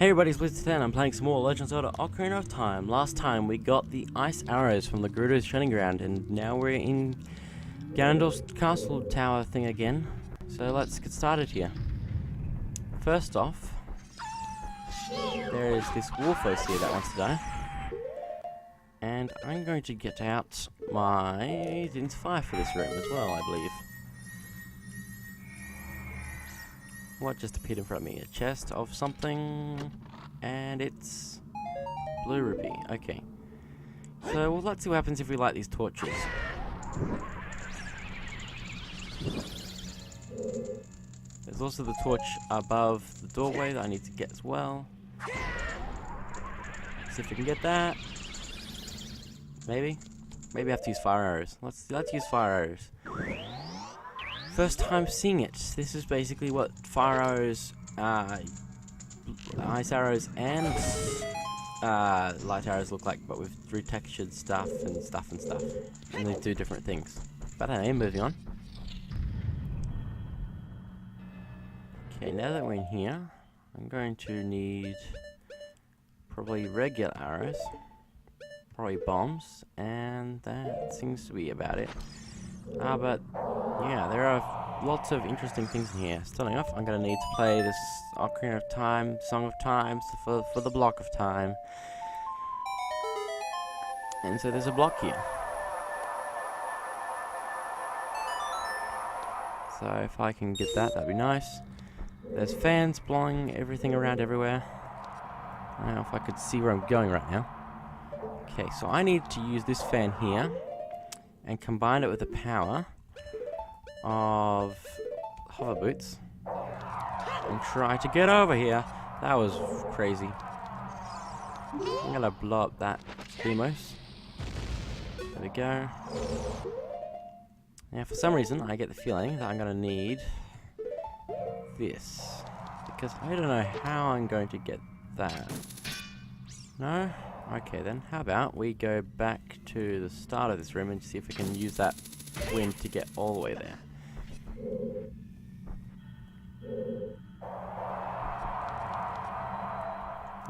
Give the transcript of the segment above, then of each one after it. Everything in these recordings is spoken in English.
Hey everybody, it's Blizzard10. I'm playing some more Legends of Zelda Ocarina of Time. Last time we got the ice arrows from the Gerudo's training ground, and now we're in Ganondorf's castle tower thing again. So let's get started here. First off, there is this Wolfos here that wants to die. And I'm going to get out my Din's Fire for this room as well, I believe. What just appeared in front of me? A chest of something, and it's blue rupee. Okay. So, well, let's see what happens if we light these torches. There's also the torch above the doorway that I need to get as well. See if we can get that. Maybe? Maybe I have to use fire arrows. Let's use fire arrows. First time seeing it. This is basically what fire arrows, ice arrows, and light arrows look like, but with retextured stuff. And they do different things. But anyway, moving on. Okay, now that we're in here, I'm going to need probably regular arrows, probably bombs, and that seems to be about it. But yeah, there are lots of interesting things in here. Starting off, I'm going to need to play this Ocarina of Time, Song of Time, for the block of time. And so there's a block here. So if I can get that, that'd be nice. There's fans blowing everything around everywhere. I don't know if I could see where I'm going right now. Okay, so I need to use this fan here and combine it with the power of hover boots and try to get over here. That was crazy. I'm gonna blow up that Demos. There we go. Now for some reason I get the feeling that I'm gonna need this, because I don't know how I'm going to get that. No? Okay then, how about we go back to the start of this room and see if we can use that wind to get all the way there.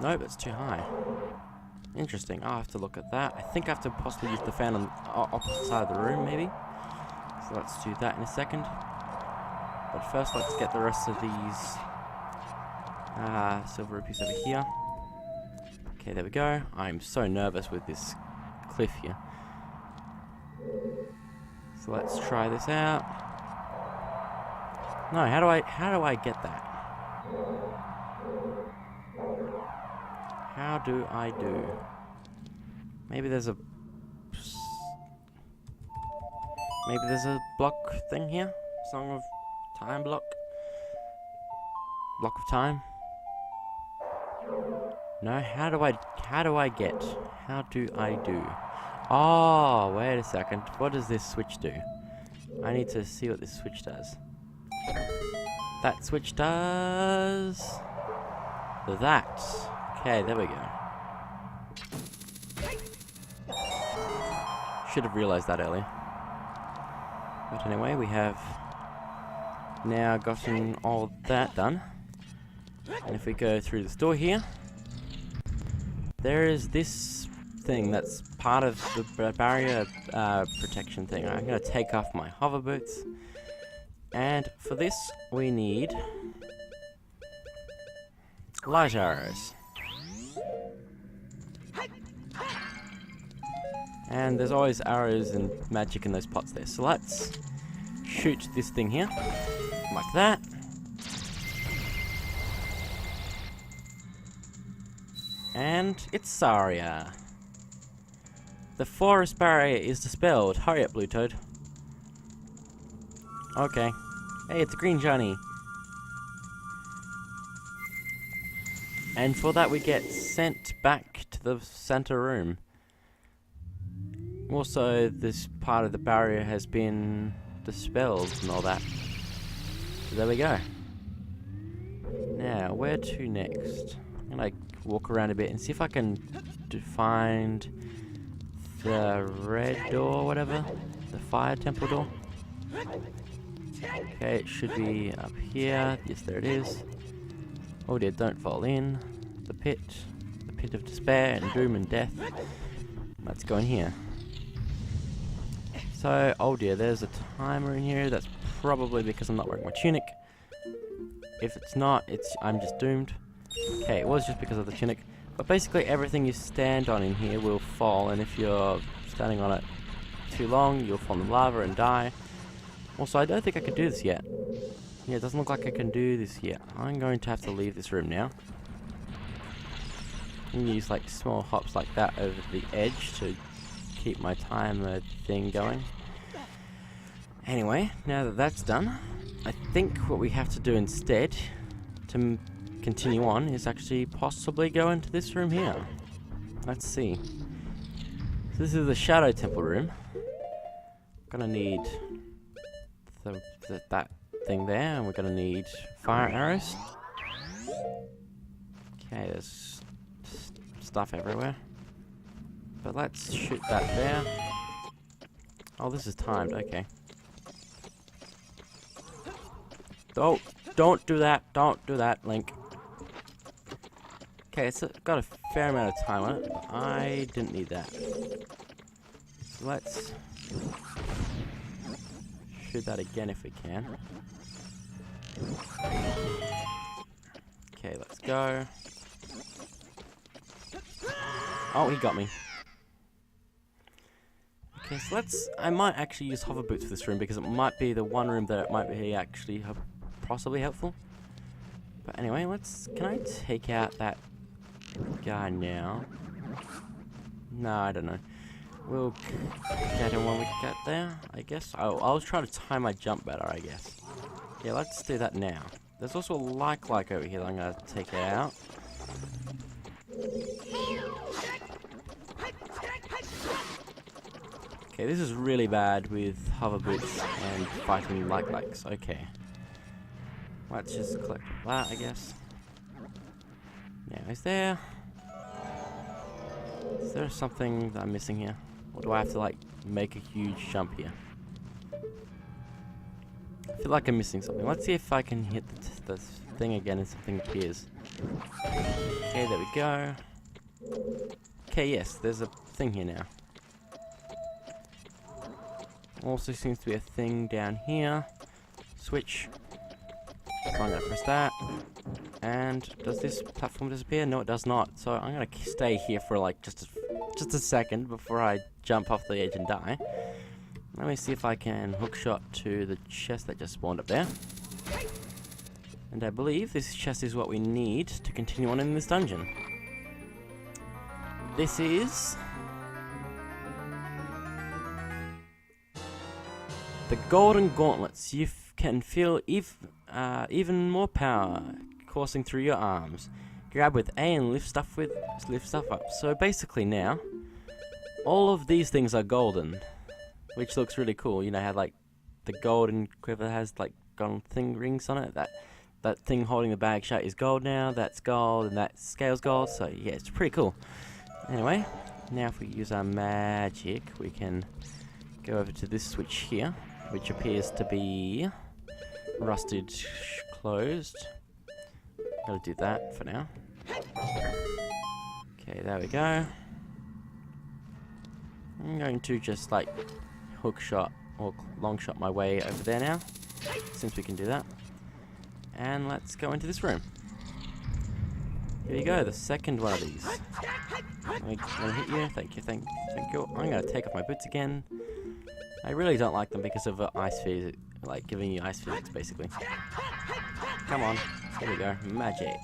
Nope, it's too high. Interesting, I'll have to look at that. I think I have to possibly use the fan on the opposite side of the room, maybe. So let's do that in a second. But first, let's get the rest of these silver rupees over here. Okay, there we go. I'm so nervous with this cliff here. So let's try this out. No, how do I get that? How do I do? Maybe there's a block thing here. Song of Time block. Block of time. No, how do I get? How do I do? Oh, wait a second. What does this switch do? I need to see what this switch does. That switch does that. Okay, there we go. Should have realized that earlier. But anyway, we have now gotten all that done. And if we go through this door here, there is this thing that's part of the barrier protection thing. I'm going to take off my hover boots. And for this, we need light arrows. And there's always arrows and magic in those pots there. So let's shoot this thing here, like that. And it's Saria. The forest barrier is dispelled. Hurry up, Blue Toad. Okay. Hey, it's a green shiny. And for that we get sent back to the center room. Also, this part of the barrier has been dispelled and all that. So there we go. Now, where to next? I'm gonna walk around a bit and see if I can find the red door, whatever, the fire temple door. Okay, it should be up here. Yes, there it is. Oh dear, don't fall in. the pit of despair and doom and death. Let's go in here. So, oh dear, there's a timer in here. That's probably because I'm not wearing my tunic. If it's not, I'm just doomed. Okay, it was just because of the tunic. But basically everything you stand on in here will fall, and if you're standing on it too long, you'll fall in the lava and die. Also, I don't think I can do this yet. Yeah, it doesn't look like I can do this yet. I'm going to have to leave this room now. And use like small hops like that over the edge to keep my timer thing going. Anyway, now that that's done, I think what we have to do instead to continue on is actually possibly go into this room here. Let's see. So this is the Shadow Temple room. Gonna need that thing there, and we're gonna need fire arrows. Okay, there's stuff everywhere. But let's shoot that there. Oh, this is timed, okay. Oh, don't do that, Link. Okay, it's got a fair amount of time on it. I didn't need that. So let's shoot that again if we can. Okay, let's go. Oh, he got me. Okay, so I might actually use hover boots for this room because it might be the one room that it might be actually possibly helpful. But anyway, can I take out that guy now? No, I don't know. We'll get him when we get there, I guess. Oh, I'll try to time my jump better, I guess. Yeah, let's do that now. There's also a like over here that I'm gonna take it out. Okay, this is really bad with hover boots and fighting likes. Okay. Let's just collect that, I guess. Now, is there something that I'm missing here? Or do I have to, like, make a huge jump here? I feel like I'm missing something. Let's see if I can hit the thing again and something appears. Okay, there we go. Okay, yes, there's a thing here now. Also seems to be a thing down here. Switch. So I'm going to press that. And does this platform disappear? No, it does not. So I'm going to stay here for like just a second before I jump off the edge and die. Let me see if I can hookshot to the chest that just spawned up there. And I believe this chest is what we need to continue on in this dungeon. This is the Golden Gauntlets. You can feel even more power coursing through your arms. Grab with A and lift stuff up. So basically now, all of these things are golden, which looks really cool. You know how like the golden quiver has like golden thing rings on it. That thing holding the bag shut is gold now. That's gold, and that scale's gold. So yeah, it's pretty cool. Anyway, now if we use our magic, we can go over to this switch here, which appears to be rusted closed. Gotta do that for now. Okay, there we go. I'm going to just like hook shot or long shot my way over there now, since we can do that. And let's go into this room. Here you go, the second one of these. I'm gonna hit you. Thank you, thank you. I'm gonna take off my boots again. I really don't like them because of ice physics, like giving you ice physics, basically. Come on, here we go, magic.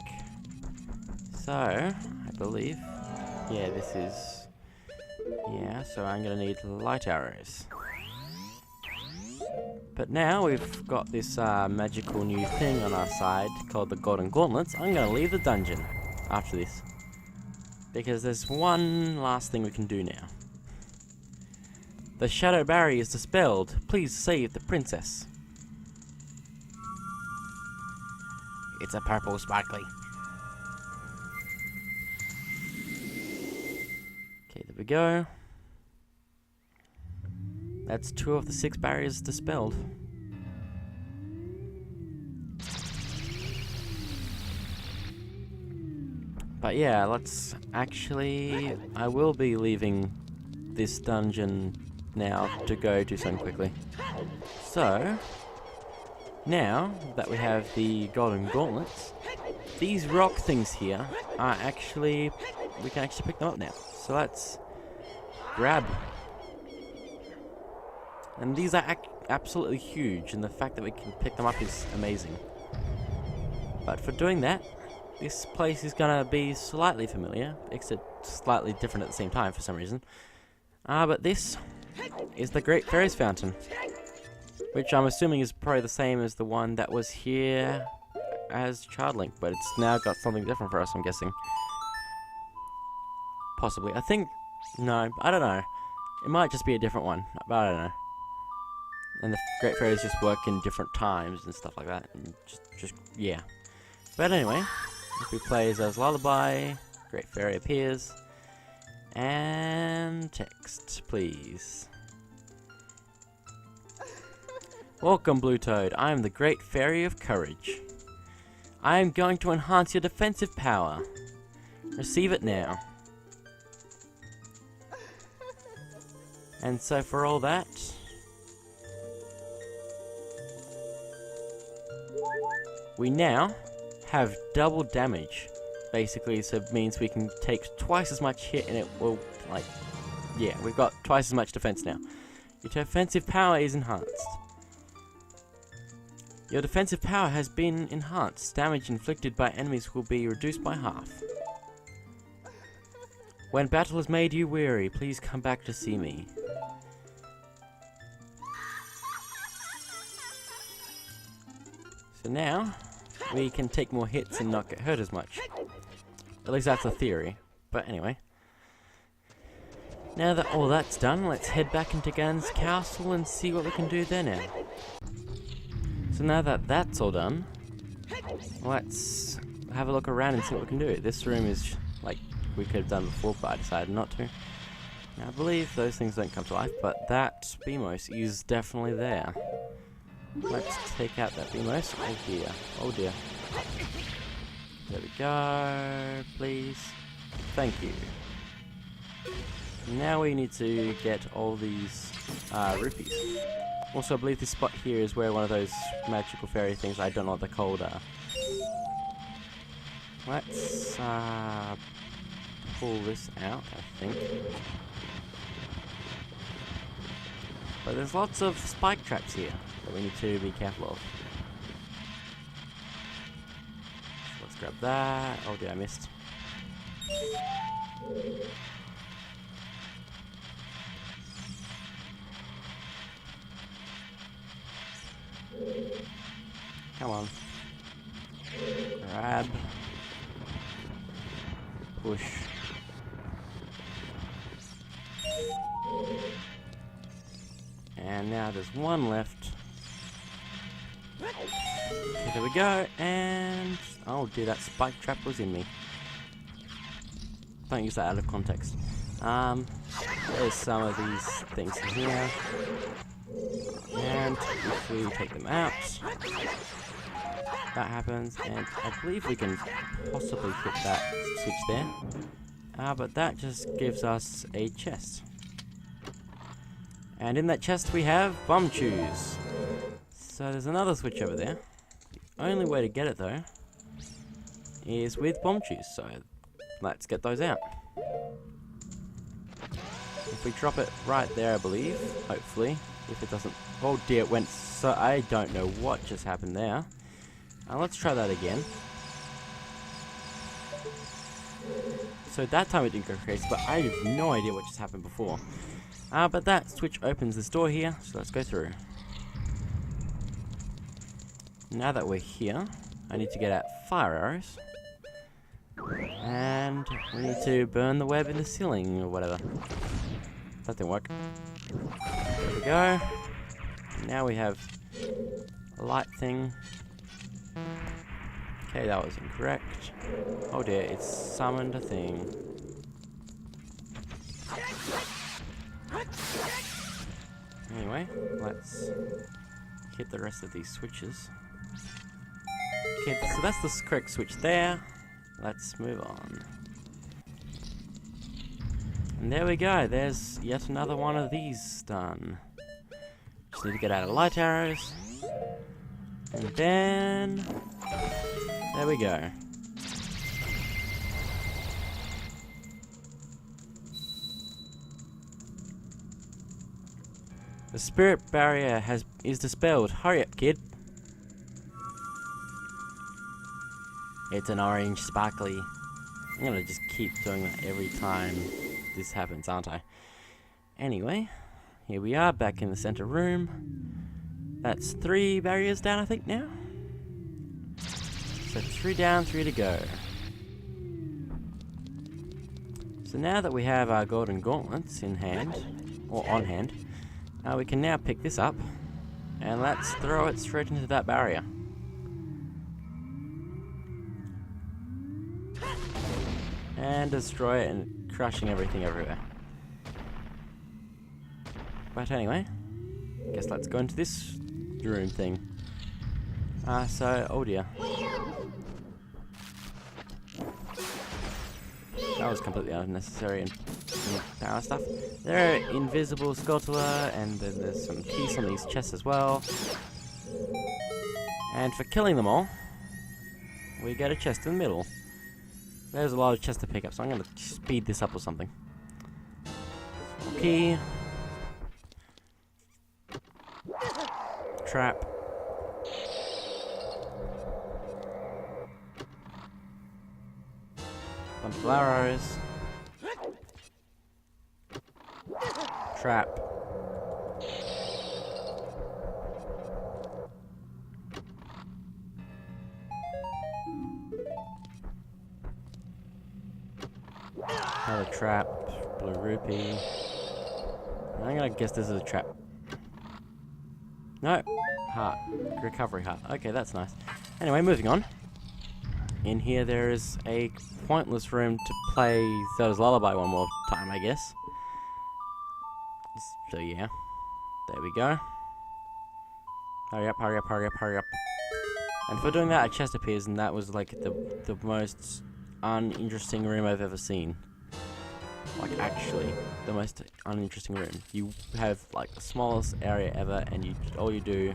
So, I believe, yeah, this is, yeah, so I'm gonna need light arrows. But now we've got this magical new thing on our side called the Golden Gauntlets. I'm gonna leave the dungeon after this, because there's one last thing we can do now. The shadow barrier is dispelled. Please save the princess. It's a purple sparkly. Okay, there we go. That's 2 of the 6 barriers dispelled. But But yeah, let's actually... I will be leaving this dungeon now to go do something quickly. So, now that we have the golden gauntlets, these rock things here are actually... we can actually pick them up now. So let's grab. And these are absolutely huge, and the fact that we can pick them up is amazing. But for doing that, this place is gonna be slightly familiar, except slightly different at the same time for some reason. But this is the Great Fairy's Fountain, which I'm assuming is probably the same as the one that was here as Childlink, but it's now got something different for us, I'm guessing. Possibly. I think... no, I don't know. It might just be a different one, but I don't know. And the Great Fairies just work in different times and stuff like that, and just yeah. But anyway, if we play Zelda's Lullaby, Great Fairy appears, and text, please. Welcome, Blue Toad. I am the Great Fairy of Courage. I am going to enhance your defensive power. Receive it now. And so for all that, we now have double damage, basically, so it means we can take twice as much hit and it will, like, yeah, we've got twice as much defense now. Your defensive power is enhanced. Your defensive power has been enhanced. Damage inflicted by enemies will be reduced by half. When battle has made you weary, please come back to see me. So now, we can take more hits and not get hurt as much. At least that's the theory. But anyway. Now that all that's done, let's head back into Ganon's castle and see what we can do there now. So now that that's all done, let's have a look around and see what we can do. This room is like we could have done before, but I decided not to. Now I believe those things don't come to life, but that Beamos is definitely there. Let's take out that Beamos. Oh dear. Oh dear. There we go. Please. Thank you. Now we need to get all these rupees. Also, I believe this spot here is where one of those magical fairy things, I don't know what they're called, let's pull this out, I think. But there's lots of spike traps here that we need to be careful of. So let's grab that. Oh dear, I missed. Come on. Grab. Push. And now there's one left. Okay, there we go, and... oh dear, that spike trap was in me. Don't use that out of context. There's some of these things in here. And if we take them out, that happens, and I believe we can possibly hit that switch there. But that just gives us a chest. And in that chest we have bomb chews. So there's another switch over there. The only way to get it though is with bomb chews, so let's get those out. If we drop it right there, I believe, hopefully, if it doesn't... oh dear, it went so... I don't know what just happened there. Let's try that again. So that time it didn't go crazy, but I have no idea what just happened before. But that switch opens this door here, so let's go through. Now that we're here, I need to get out fire arrows. And we need to burn the web in the ceiling, or whatever. That didn't work. There we go. Now we have a light thing. Okay, that was incorrect. Oh dear, it's summoned a thing. Anyway, let's hit the rest of these switches. Okay, so that's the correct switch there. Let's move on. And there we go, there's yet another one of these done. Just need to get out of light arrows. And then... there we go. The spirit barrier is dispelled. Hurry up, kid. It's an orange sparkly. I'm gonna just keep doing that every time this happens, aren't I? Anyway, here we are back in the center room. That's 3 barriers down, I think, now. So 3 down, 3 to go. So now that we have our golden gauntlets in hand, or on hand, we can now pick this up, and let's throw it straight into that barrier. And destroy it and crushing everything everywhere. But anyway, I guess let's go into this room thing. Oh dear. That was completely unnecessary and power stuff. There are invisible Scottler, and then there's some keys on these chests as well. And for killing them all, we get a chest in the middle. There's a lot of chests to pick up, so I'm going to speed this up or something. Key. Trap. Bunch of arrows. Trap. Another trap. Blue rupee. I'm gonna guess this is a trap. No. Heart. Recovery heart. Okay, that's nice. Anyway, moving on. In here there is a pointless room to play Zelda's Lullaby one more time, I guess. So yeah. There we go. Hurry up, hurry up, hurry up, hurry up. And for doing that, a chest appears, and that was like the most uninteresting room I've ever seen. Like, actually, the most uninteresting room. You have like the smallest area ever, and all you do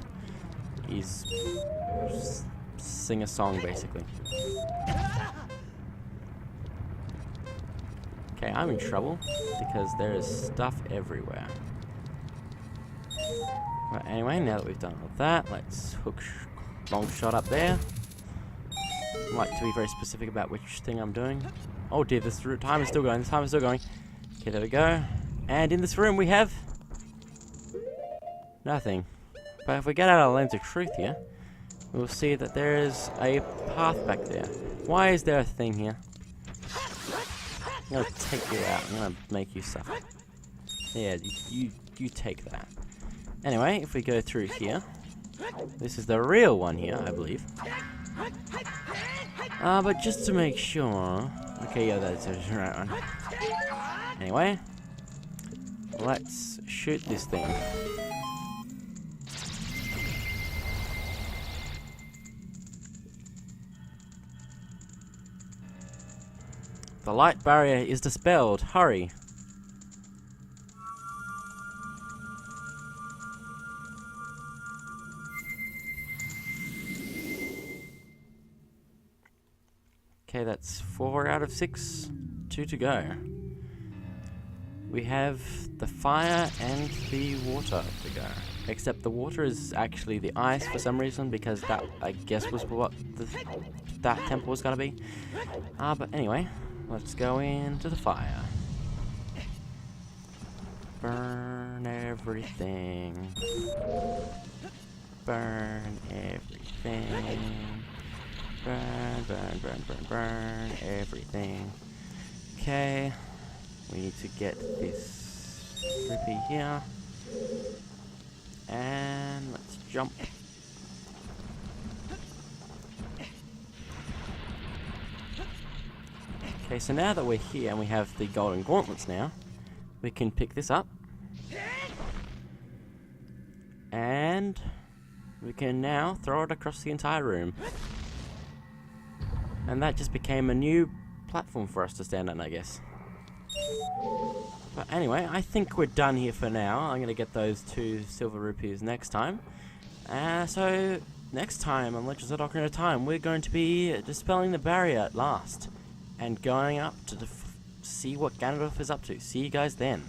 is sing a song, basically. Okay, I'm in trouble because there is stuff everywhere. Right, anyway, now that we've done all that, let's hook long shot up there. I like to be very specific about which thing I'm doing. Oh dear, this time is still going. This time is still going. Okay, there we go. And in this room we have nothing. But if we get out our lens of truth here, we'll see that there is a path back there. Why is there a thing here? I'm gonna take you out. I'm gonna make you suffer. Yeah, you take that. Anyway, if we go through here, this is the real one here, I believe. But just to make sure. Okay, yeah, that's the right one. Anyway, let's shoot this thing. The light barrier is dispelled. Hurry. Okay, that's 4 out of 6. 2 to go. We have the fire and the water to go. Except the water is actually the ice for some reason, because that, I guess, was what that temple was going to be. But anyway, let's go into the fire. Burn everything. Burn everything. Burn, burn, burn, burn, burn everything. Okay. We need to get this rupee here. And let's jump. Okay, so now that we're here and we have the golden gauntlets now, we can pick this up. And we can now throw it across the entire room. And that just became a new platform for us to stand on, I guess. But anyway, I think we're done here for now. I'm going to get those 2 silver rupees next time. So, next time on Legends of Ocarina of Time, we're going to be dispelling the barrier at last. And going up to see what Ganondorf is up to. See you guys then.